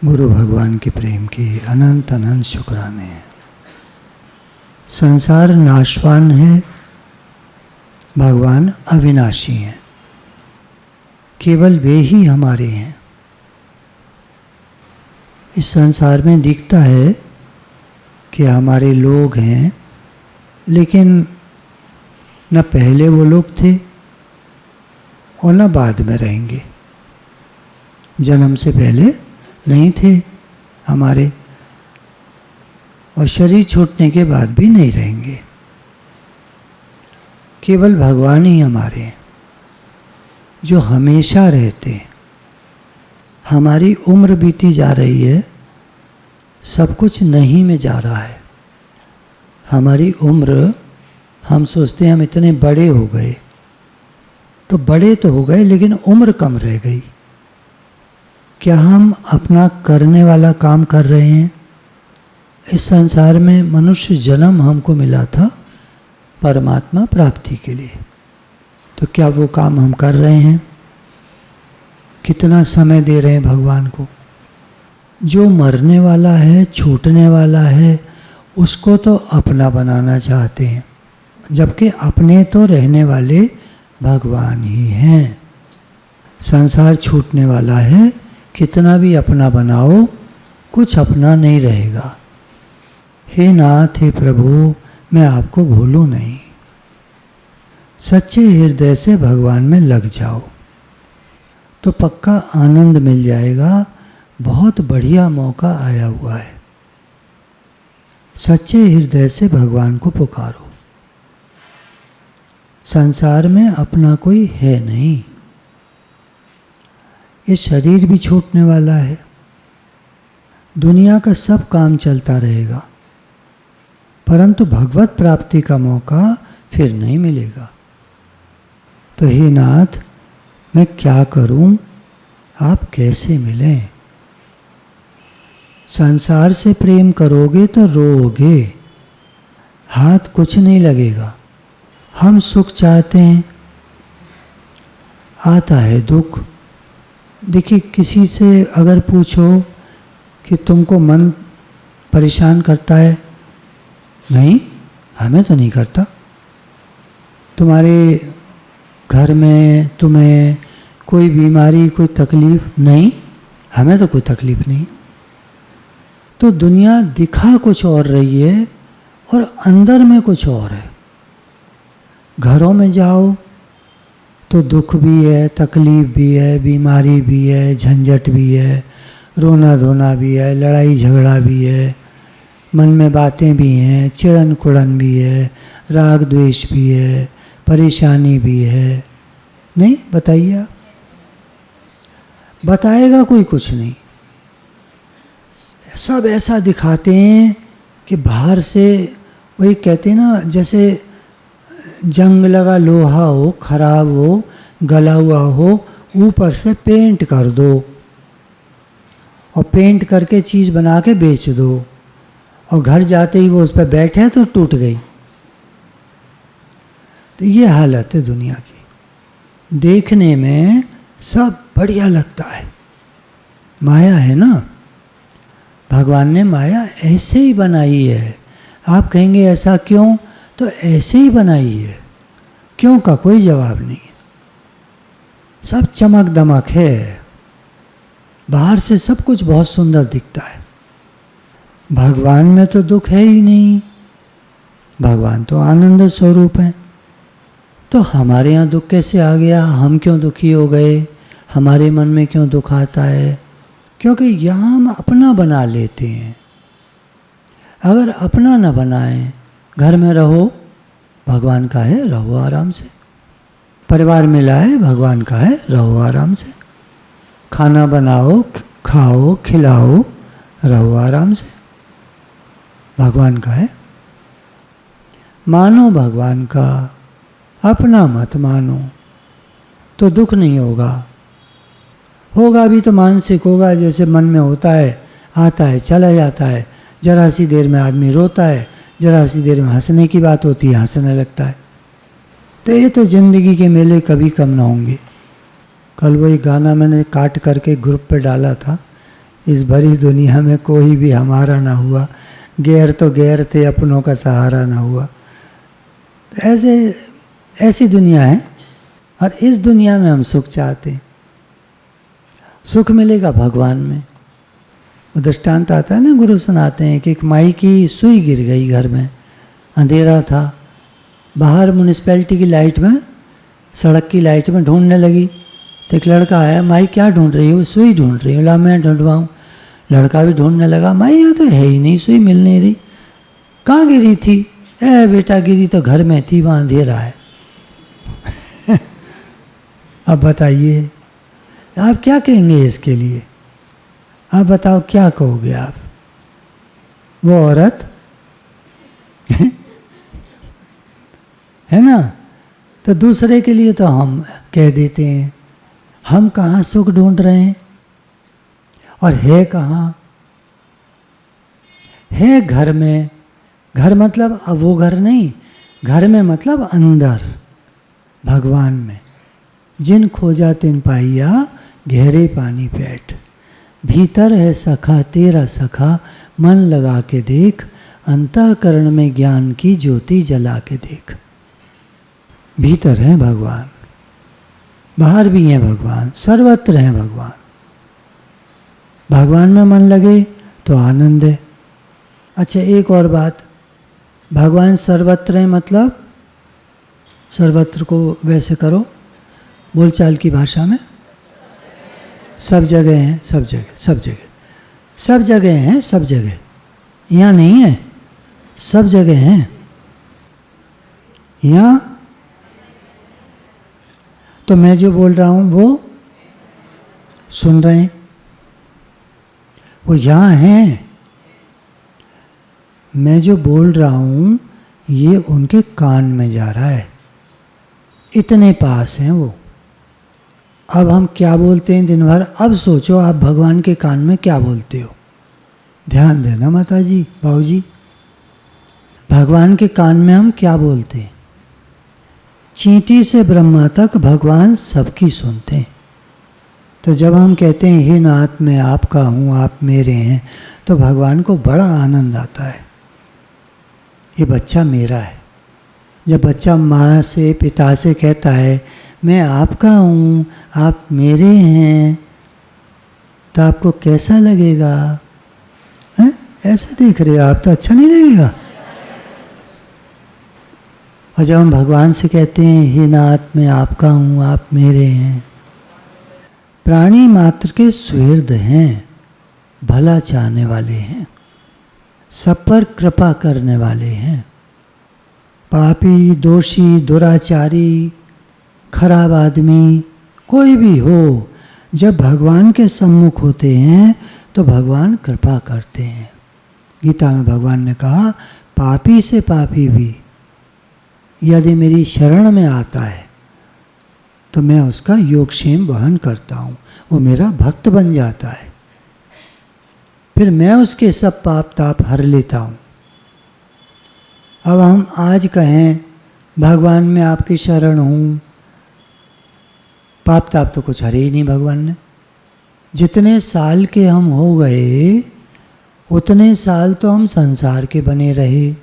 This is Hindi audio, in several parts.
गुरु भगवान के प्रेम की अनंत अनंत शुक्राने हैं। संसार नाशवान है, भगवान अविनाशी हैं। केवल वे ही हमारे हैं। इस संसार में दिखता है कि हमारे लोग हैं, लेकिन न पहले वो लोग थे और न बाद में रहेंगे। जन्म से पहले नहीं थे हमारे, और शरीर छूटने के बाद भी नहीं रहेंगे। केवल भगवान ही हमारे हैं जो हमेशा रहते हैं। हमारी उम्र बीती जा रही है, सब कुछ नहीं में जा रहा है। हमारी उम्र, हम सोचते हैं हम इतने बड़े हो गए, तो बड़े तो हो गए लेकिन उम्र कम रह गई। क्या हम अपना करने वाला काम कर रहे हैं? इस संसार में मनुष्य जन्म हमको मिला था परमात्मा प्राप्ति के लिए, तो क्या वो काम हम कर रहे हैं? कितना समय दे रहे हैं भगवान को? जो मरने वाला है, छूटने वाला है, उसको तो अपना बनाना चाहते हैं, जबकि अपने तो रहने वाले भगवान ही हैं। संसार छूटने वाला है, कितना भी अपना बनाओ, कुछ अपना नहीं रहेगा। हे नाथ, हे प्रभु, मैं आपको भूलूं नहीं। सच्चे हृदय से भगवान में लग जाओ तो पक्का आनंद मिल जाएगा। बहुत बढ़िया मौका आया हुआ है। सच्चे हृदय से भगवान को पुकारो। संसार में अपना कोई है नहीं। ये शरीर भी छूटने वाला है। दुनिया का सब काम चलता रहेगा, परंतु भगवत प्राप्ति का मौका फिर नहीं मिलेगा। तो हे नाथ, मैं क्या करूं? आप कैसे मिलें? संसार से प्रेम करोगे तो रोओगे, हाथ कुछ नहीं लगेगा। हम सुख चाहते हैं, आता है दुख। देखिए, किसी से अगर पूछो कि तुमको मन परेशान करता है, नहीं, हमें तो नहीं करता। तुम्हारे घर में तुम्हें कोई बीमारी, कोई तकलीफ? नहीं, हमें तो कोई तकलीफ नहीं। तो दुनिया दिखा कुछ और रही है और अंदर में कुछ और है। घरों में जाओ तो दुख भी है, तकलीफ भी है, बीमारी भी है, झंझट भी है, रोना धोना भी है, लड़ाई झगड़ा भी है, मन में बातें भी हैं, चिड़न कुड़न भी है, राग द्वेष भी है, परेशानी भी है। नहीं, बताइए आप, बताएगा कोई कुछ नहीं। सब ऐसा दिखाते हैं कि बाहर से, वही कहते हैं ना, जैसे जंग लगा लोहा हो, खराब हो, गला हुआ हो, ऊपर से पेंट कर दो और पेंट करके चीज़ बना के बेच दो, और घर जाते ही वो उस पर बैठे तो टूट गई। तो ये हालत है दुनिया की। देखने में सब बढ़िया लगता है, माया है ना। भगवान ने माया ऐसे ही बनाई है। आप कहेंगे ऐसा क्यों? तो ऐसे ही बनाई है। क्यों का कोई जवाब नहीं। सब चमक दमक है, बाहर से सब कुछ बहुत सुंदर दिखता है। भगवान में तो दुख है ही नहीं। भगवान तो आनंद स्वरूप है। तो हमारे यहाँ दुख कैसे आ गया? हम क्यों दुखी हो गए? हमारे मन में क्यों दुख आता है? क्योंकि यहाँ हम अपना बना लेते हैं। अगर अपना न बनाएं, घर में रहो, भगवान का है, रहो आराम से। परिवार मिला है, भगवान का है, रहो आराम से। खाना बनाओ, खाओ, खिलाओ, रहो आराम से, भगवान का है। मानो भगवान का, अपना मत मानो, तो दुख नहीं होगा। होगा भी तो मानसिक होगा, जैसे मन में होता है, आता है, चला जाता है। जरा सी देर में आदमी रोता है, जरा सी देर में हंसने की बात होती है, हंसने लगता है। तो ये तो ज़िंदगी के मेले कभी कम ना होंगे। कल वही गाना मैंने काट करके ग्रुप पे डाला था, इस भरी दुनिया में कोई भी हमारा ना हुआ, गैर तो गैर थे, अपनों का सहारा ना हुआ। ऐसी दुनिया है, और इस दुनिया में हम सुख चाहते हैं। सुख मिलेगा भगवान में। वो दृष्टांत आता है ना, गुरु सुनाते हैं कि एक माई की सुई गिर गई घर में, अंधेरा था, बाहर म्यूनिसिपैलिटी की लाइट में, सड़क की लाइट में ढूंढने लगी। तो एक लड़का आया, माई क्या ढूंढ रही है? वो सुई ढूंढ रही है। ला मैं ढूंढवाऊँ। लड़का भी ढूंढने लगा, माई यहाँ तो है ही नहीं, सुई मिल नहीं रही। कहाँ गिरी थी? बेटा गिरी तो घर में थी, वहाँ अंधेरा है। अब बताइए आप क्या कहेंगे इसके लिए? आप बताओ क्या कहोगे आप? वो औरत है ना? तो दूसरे के लिए तो हम कह देते हैं, हम कहाँ सुख ढूंढ रहे हैं, और है कहाँ? है घर में। घर मतलब अब वो घर नहीं, घर में मतलब अंदर भगवान में। जिन खोजा तिन पाइया, गहरे पानी पैठ। भीतर है सखा तेरा सखा, मन लगा के देख। अंतःकरण में ज्ञान की ज्योति जला के देख। भीतर है भगवान, बाहर भी है भगवान, सर्वत्र है भगवान। भगवान में मन लगे तो आनंद है। अच्छा, एक और बात, भगवान सर्वत्र है मतलब, सर्वत्र को वैसे करो बोलचाल की भाषा में, सब जगह हैं, सब जगह, सब जगह, सब जगह हैं, सब जगह। यहाँ नहीं है, सब जगह हैं। यहाँ तो मैं जो बोल रहा हूँ वो सुन रहे हैं, वो यहाँ हैं। मैं जो बोल रहा हूँ ये उनके कान में जा रहा है, इतने पास हैं वो। अब हम क्या बोलते हैं दिन भर? अब सोचो आप भगवान के कान में क्या बोलते हो। ध्यान देना माता जी, बाबूजी, भगवान के कान में हम क्या बोलते हैं? चींटी से ब्रह्मा तक भगवान सबकी सुनते हैं। तो जब हम कहते हैं हे नाथ मैं आपका हूँ, आप मेरे हैं, तो भगवान को बड़ा आनंद आता है, ये बच्चा मेरा है। जब बच्चा माँ से पिता से कहता है मैं आपका हूँ, आप मेरे हैं, तो आपको कैसा लगेगा? हैं? ऐसे देख रहे हो आप, तो अच्छा नहीं लगेगा। और जब हम भगवान से कहते हैं हे नाथ मैं आपका हूँ, आप मेरे हैं, प्राणी मात्र के सुहृद हैं, भला चाहने वाले हैं, सब पर कृपा करने वाले हैं। पापी, दोषी, दुराचारी, खराब आदमी कोई भी हो, जब भगवान के सम्मुख होते हैं तो भगवान कृपा करते हैं। गीता में भगवान ने कहा पापी से पापी भी यदि मेरी शरण में आता है तो मैं उसका योगक्षेम वहन करता हूँ, वो मेरा भक्त बन जाता है, फिर मैं उसके सब पाप ताप हर लेता हूँ। अब हम आज कहें भगवान में आपकी शरण हूँ, पाप ताप तो कुछ हरे ही नहीं भगवान ने। जितने साल के हम हो गए उतने साल तो हम संसार के बने रहे,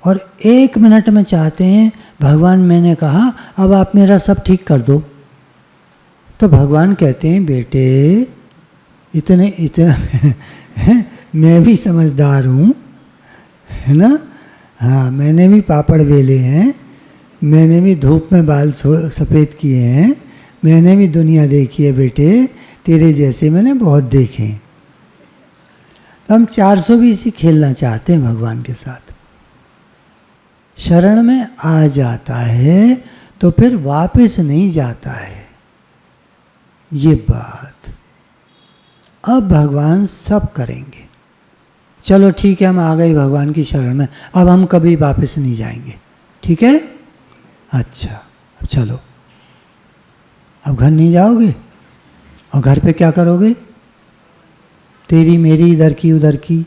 और एक मिनट में चाहते हैं भगवान मैंने कहा अब आप मेरा सब ठीक कर दो। तो भगवान कहते हैं बेटे इतना मैं भी समझदार हूँ, है ना? हाँ, मैंने भी पापड़ बेले हैं, मैंने भी धूप में बाल सफ़ेद किए हैं, मैंने भी दुनिया देखी है बेटे, तेरे जैसे मैंने बहुत देखे हैं। हम 420 ही खेलना चाहते हैं भगवान के साथ। शरण में आ जाता है तो फिर वापस नहीं जाता है, ये बात। अब भगवान सब करेंगे। चलो ठीक है, हम आ गए भगवान की शरण में, अब हम कभी वापस नहीं जाएंगे, ठीक है? अच्छा, अब चलो, अब घर नहीं जाओगे, और घर पे क्या करोगे? तेरी मेरी इधर की उधर की,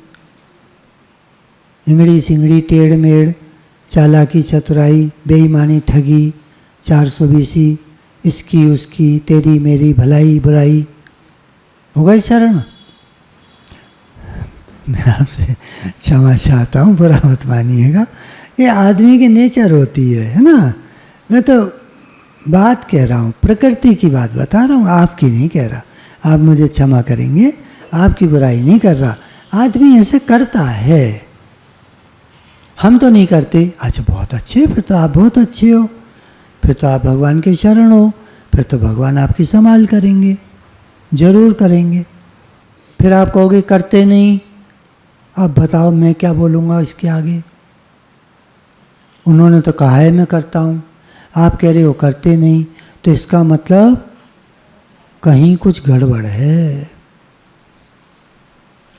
इंगड़ी सिंगड़ी टेढ़ मेढ़, चालाकी चतुराई, बेईमानी ठगी, 420, इसकी उसकी, तेरी मेरी भलाई बुराई, हो गई शरण? मैं आपसे क्षमा चाहता हूँ, बुरा मत मानिएगा। ये आदमी की नेचर होती है ना। मैं तो बात कह रहा हूँ, प्रकृति की बात बता रहा हूँ, आपकी नहीं कह रहा। आप मुझे क्षमा करेंगे, आपकी बुराई नहीं कर रहा। आदमी ऐसे करता है, हम तो नहीं करते। अच्छा बहुत अच्छे, फिर तो आप बहुत अच्छे हो, फिर तो आप भगवान के शरण हो, फिर तो भगवान आपकी संभाल करेंगे, जरूर करेंगे। फिर आप कहोगे करते नहीं, अब बताओ मैं क्या बोलूँगा इसके आगे। उन्होंने तो कहा है मैं करता हूँ, आप कह रहे हो करते नहीं, तो इसका मतलब कहीं कुछ गड़बड़ है,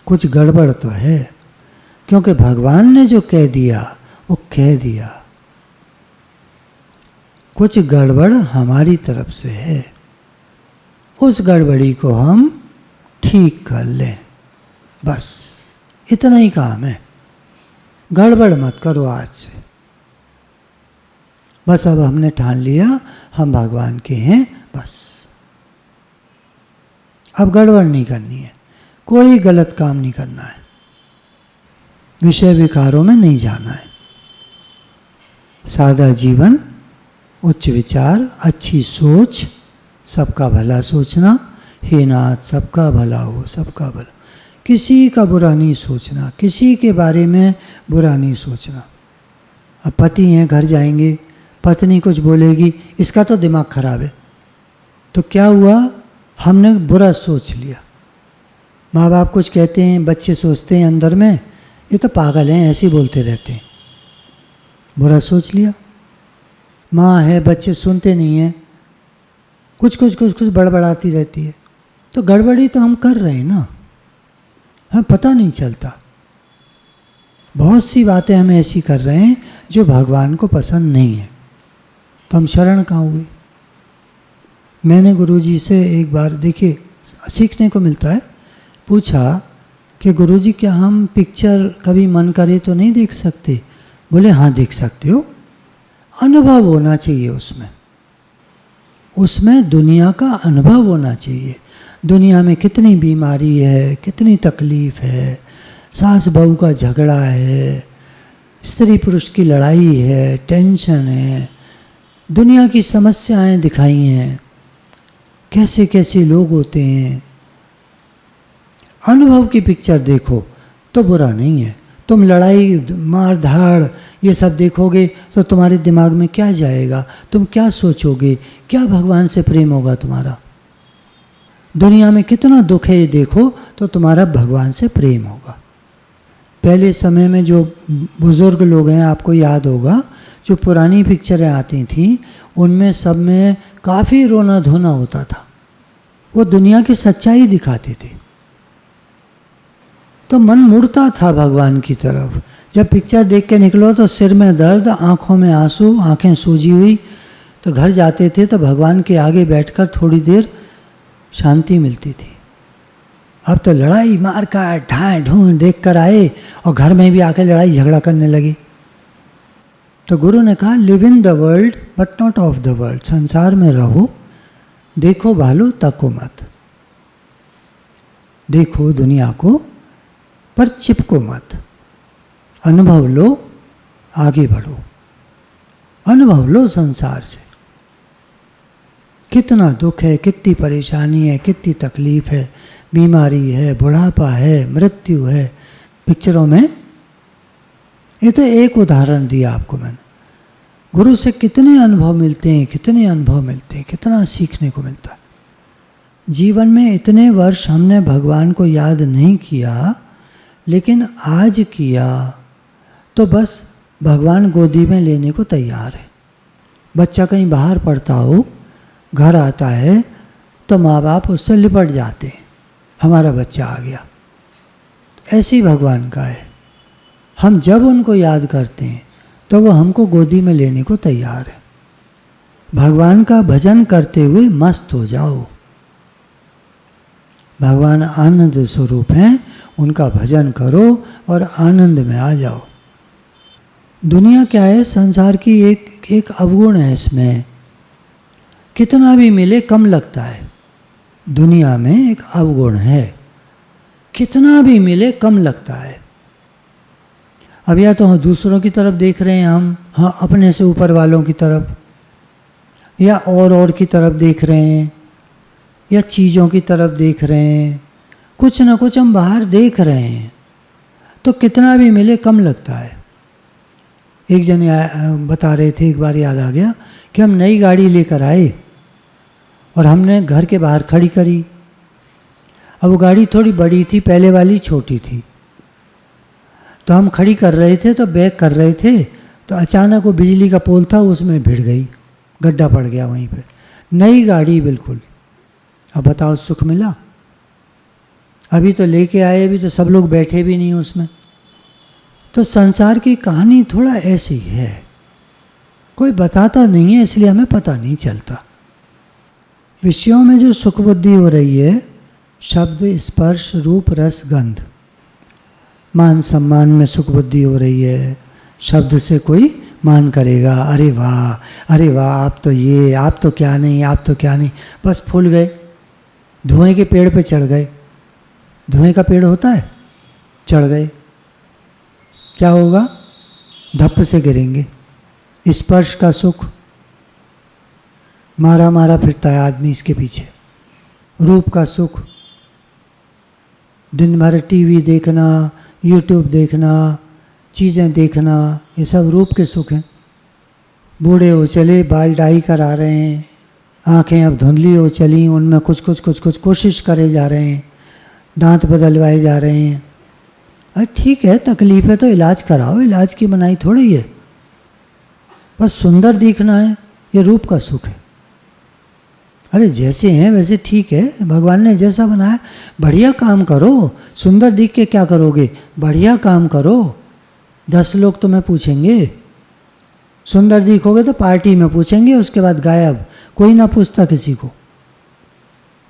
कुछ गड़बड़ तो है। क्योंकि भगवान ने जो कह दिया वो कह दिया, कुछ गड़बड़ हमारी तरफ से है, उस गड़बड़ी को हम ठीक कर लें, बस इतना ही काम है। गड़बड़ मत करो आज से। बस अब हमने ठान लिया हम भगवान के हैं, बस अब गड़बड़ नहीं करनी है, कोई गलत काम नहीं करना है, विषय विकारों में नहीं जाना है। सादा जीवन, उच्च विचार, अच्छी सोच, सबका भला सोचना। हे नाथ सबका भला हो, सबका भला, किसी का बुरा नहीं सोचना, किसी के बारे में बुरा नहीं सोचना। अब पति हैं, घर जाएंगे, पत्नी कुछ बोलेगी, इसका तो दिमाग खराब है, तो क्या हुआ, हमने बुरा सोच लिया। माँ बाप कुछ कहते हैं, बच्चे सोचते हैं अंदर में ये तो पागल हैं, ऐसे ही बोलते रहते हैं, बुरा सोच लिया। माँ है, बच्चे सुनते नहीं हैं, कुछ कुछ कुछ कुछ बड़बड़ाती रहती है, तो गड़बड़ी तो हम कर रहे हैं ना, हमें पता नहीं चलता। बहुत सी बातें हम ऐसी कर रहे हैं जो भगवान को पसंद नहीं है, तो हम शरण कहाँ हुए। मैंने गुरुजी से एक बार, देखिए सीखने को मिलता है, पूछा कि गुरुजी क्या हम पिक्चर कभी मन करे तो नहीं देख सकते। बोले हाँ देख सकते हो, अनुभव होना चाहिए उसमें, उसमें दुनिया का अनुभव होना चाहिए। दुनिया में कितनी बीमारी है, कितनी तकलीफ़ है, सास बहू का झगड़ा है, स्त्री पुरुष की लड़ाई है, टेंशन है, दुनिया की समस्याएं दिखाई हैं, कैसे कैसे लोग होते हैं। अनुभव की पिक्चर देखो तो बुरा नहीं है। तुम लड़ाई मार धाड़ ये सब देखोगे तो तुम्हारे दिमाग में क्या जाएगा, तुम क्या सोचोगे, क्या भगवान से प्रेम होगा तुम्हारा। दुनिया में कितना दुख है ये देखो तो तुम्हारा भगवान से प्रेम होगा। पहले समय में जो बुज़ुर्ग लोग हैं, आपको याद होगा, जो पुरानी पिक्चरें आती थीं उनमें सब में काफ़ी रोना धोना होता था, वो दुनिया की सच्चाई दिखाते थे, तो मन मुड़ता था भगवान की तरफ। जब पिक्चर देख के निकलो तो सिर में दर्द, आँखों में आंसू, आँखें सूजी हुई, तो घर जाते थे तो भगवान के आगे बैठकर थोड़ी देर शांति मिलती थी। अब तो लड़ाई मार काट ढाए ढूंढ देख कर आए और घर में भी आके लड़ाई झगड़ा करने लगे। तो गुरु ने कहा live in the world but not of the world, संसार में रहो, देखो भालो तको मत, देखो दुनिया को पर चिपको मत, अनुभव लो, आगे बढ़ो, अनुभव लो संसार से। कितना दुख है, कितनी परेशानी है, कितनी तकलीफ है, बीमारी है, बुढ़ापा है, मृत्यु है पिक्चरों में। ये तो एक उदाहरण दिया आपको मैंने। गुरु से कितने अनुभव मिलते हैं, कितने अनुभव मिलते हैं, कितना सीखने को मिलता है। जीवन में इतने वर्ष हमने भगवान को याद नहीं किया, लेकिन आज किया तो बस भगवान गोदी में लेने को तैयार है। बच्चा कहीं बाहर पढ़ता हो, घर आता है तो माँ बाप उससे लिपट जाते हैं, हमारा बच्चा आ गया। ऐसे ही भगवान का है, हम जब उनको याद करते हैं तो वो हमको गोदी में लेने को तैयार है। भगवान का भजन करते हुए मस्त हो जाओ। भगवान आनंद स्वरूप हैं, उनका भजन करो और आनंद में आ जाओ। दुनिया क्या है, संसार की एक अवगुण है इसमें, कितना भी मिले कम लगता है। दुनिया में एक अवगुण है, कितना भी मिले कम लगता है। अब या तो दूसरों की तरफ देख रहे हैं हम, हाँ अपने से ऊपर वालों की तरफ, या और की तरफ देख रहे हैं, या चीज़ों की तरफ देख रहे हैं, कुछ ना कुछ हम बाहर देख रहे हैं, तो कितना भी मिले कम लगता है। एक जन बता रहे थे, एक बार याद आ गया कि हम नई गाड़ी लेकर आए और हमने घर के बाहर खड़ी करी। अब वो गाड़ी थोड़ी बड़ी थी, पहले वाली छोटी थी, तो हम खड़ी कर रहे थे, तो बैक कर रहे थे, तो अचानक वो बिजली का पोल था, उसमें भिड़ गई, गड्ढा पड़ गया वहीं पे। नई गाड़ी बिल्कुल। अब बताओ सुख मिला? अभी तो लेके आए, अभी तो सब लोग बैठे भी नहीं उसमें। तो संसार की कहानी थोड़ा ऐसी है, कोई बताता नहीं है, इसलिए हमें पता नहीं चलता। विषयों में जो सुख बुद्धि हो रही है, शब्द स्पर्श रूप रस गंध, मान सम्मान में सुख बुद्धि हो रही है। शब्द से कोई मान करेगा, अरे वाह आप तो ये, आप तो क्या नहीं, आप तो क्या नहीं, बस फूल गए, धुएं के पेड़ पे चढ़ गए। धुएं का पेड़ होता है, चढ़ गए, क्या होगा? धप से गिरेंगे। स्पर्श का सुख, मारा मारा फिरता है आदमी इसके पीछे। रूप का सुख, दिन भर टीवी देखना, यूट्यूब देखना, चीज़ें देखना, ये सब रूप के सुख हैं। बूढ़े हो चले, बाल डाई करा रहे हैं, आंखें अब धुंधली हो चली, उनमें कुछ कोशिश करे जा रहे हैं, दांत बदलवाए जा रहे हैं। अरे ठीक है, तकलीफ है तो इलाज कराओ, इलाज की मनाही थोड़ी है, बस सुंदर दिखना है, ये रूप का सुख है। अरे जैसे हैं वैसे ठीक है, भगवान ने जैसा बनाया, बढ़िया काम करो। सुंदर दिख के क्या करोगे? बढ़िया काम करो, 10 लोग तुम्हें पूछेंगे। सुंदर दिखोगे तो पार्टी में पूछेंगे, उसके बाद गायब, कोई ना पूछता किसी को,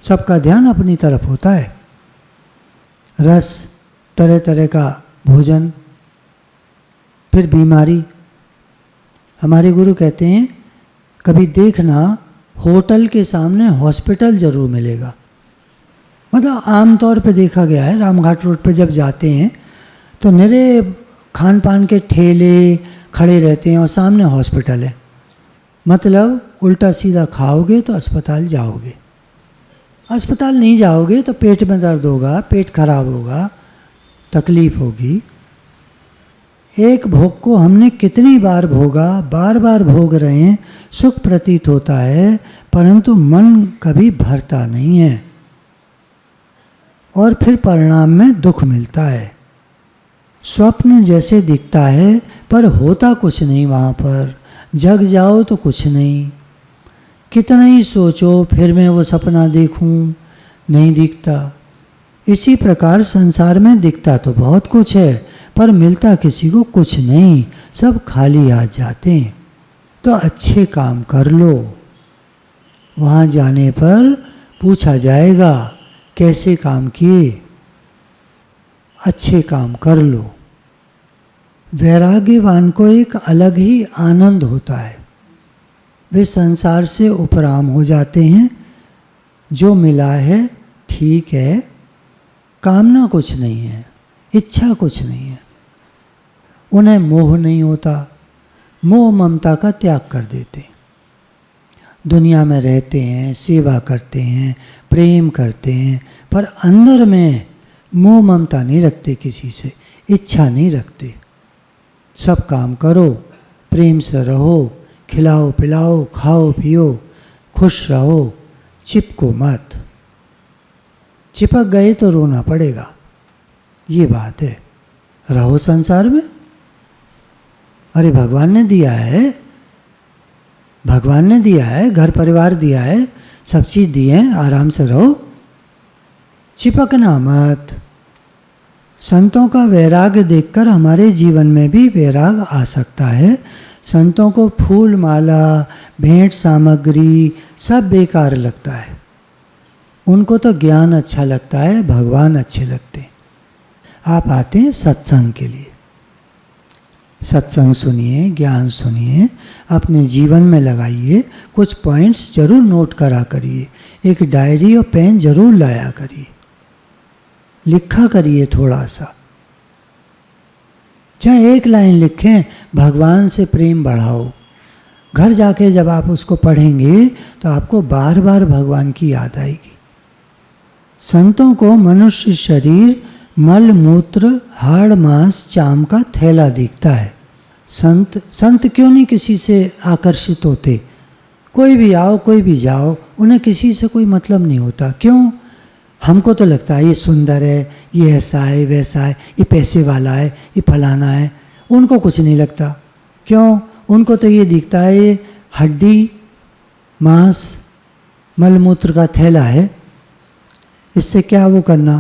सबका ध्यान अपनी तरफ होता है। रस, तरह तरह का भोजन, फिर बीमारी। हमारे गुरु कहते हैं कभी देखना होटल के सामने हॉस्पिटल जरूर मिलेगा। मतलब आमतौर पे देखा गया है, रामघाट रोड पे जब जाते हैं तो निरे खान पान के ठेले खड़े रहते हैं और सामने हॉस्पिटल है। मतलब उल्टा सीधा खाओगे तो अस्पताल जाओगे, अस्पताल नहीं जाओगे तो पेट में दर्द होगा, पेट खराब होगा, तकलीफ होगी। एक भोग को हमने कितनी बार भोगा, बार बार भोग रहे हैं, सुख प्रतीत होता है, परंतु मन कभी भरता नहीं है और फिर परिणाम में दुख मिलता है। स्वप्न जैसे दिखता है पर होता कुछ नहीं वहाँ पर, जग जाओ तो कुछ नहीं। कितना ही सोचो फिर मैं वो सपना देखूं, नहीं दिखता। इसी प्रकार संसार में दिखता तो बहुत कुछ है पर मिलता किसी को कुछ नहीं, सब खाली हाथ जाते हैं। तो अच्छे काम कर लो, वहाँ जाने पर पूछा जाएगा कैसे काम किए। अच्छे काम कर लो। वैराग्यवान को एक अलग ही आनंद होता है, वे संसार से उपराम हो जाते हैं। जो मिला है ठीक है, कामना कुछ नहीं है, इच्छा कुछ नहीं है, उन्हें मोह नहीं होता, मोह ममता का त्याग कर देते हैं। दुनिया में रहते हैं, सेवा करते हैं, प्रेम करते हैं, पर अंदर में मोह ममता नहीं रखते, किसी से इच्छा नहीं रखते। सब काम करो, प्रेम से रहो, खिलाओ पिलाओ, खाओ पियो, खुश रहो, चिपको मत। चिपक गए तो रोना पड़ेगा, ये बात है। रहो संसार में, अरे भगवान ने दिया है, भगवान ने दिया है, घर परिवार दिया है, सब चीज़ दी है, आराम से रहो, चिपकना मत। संतों का वैराग्य देखकर हमारे जीवन में भी वैराग आ सकता है। संतों को फूल माला, भेंट सामग्री सब बेकार लगता है, उनको तो ज्ञान अच्छा लगता है, भगवान अच्छे लगते हैं। आप आते हैं सत्संग के लिए, सत्संग सुनिए, ज्ञान सुनिए, अपने जीवन में लगाइए, कुछ पॉइंट्स जरूर नोट करा करिए, एक डायरी और पेन जरूर लाया करिए। लिखा करिए थोड़ा सा, चाहे एक लाइन लिखें, भगवान से प्रेम बढ़ाओ। घर जाके जब आप उसको पढ़ेंगे तो आपको बार बार भगवान की याद आएगी। संतों को मनुष्य शरीर मल मूत्र हाड़ मांस चाम का थैला दिखता है। संत क्यों नहीं किसी से आकर्षित होते? कोई भी आओ कोई भी जाओ, उन्हें किसी से कोई मतलब नहीं होता। क्यों? हमको तो लगता है ये सुंदर है, ये ऐसा है वैसा है, ये पैसे वाला है, ये फलाना है। उनको कुछ नहीं लगता। क्यों? उनको तो ये दिखता है ये हड्डी मांस मलमूत्र का थैला है, इससे क्या वो करना,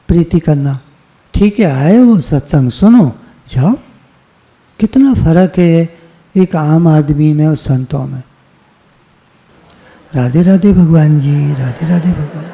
प्रीति करना। ठीक है, आए हो सत्संग सुनो जाओ। कितना फर्क है एक आम आदमी में और संतों में। राधे राधे भगवान जी, राधे राधे भगवान।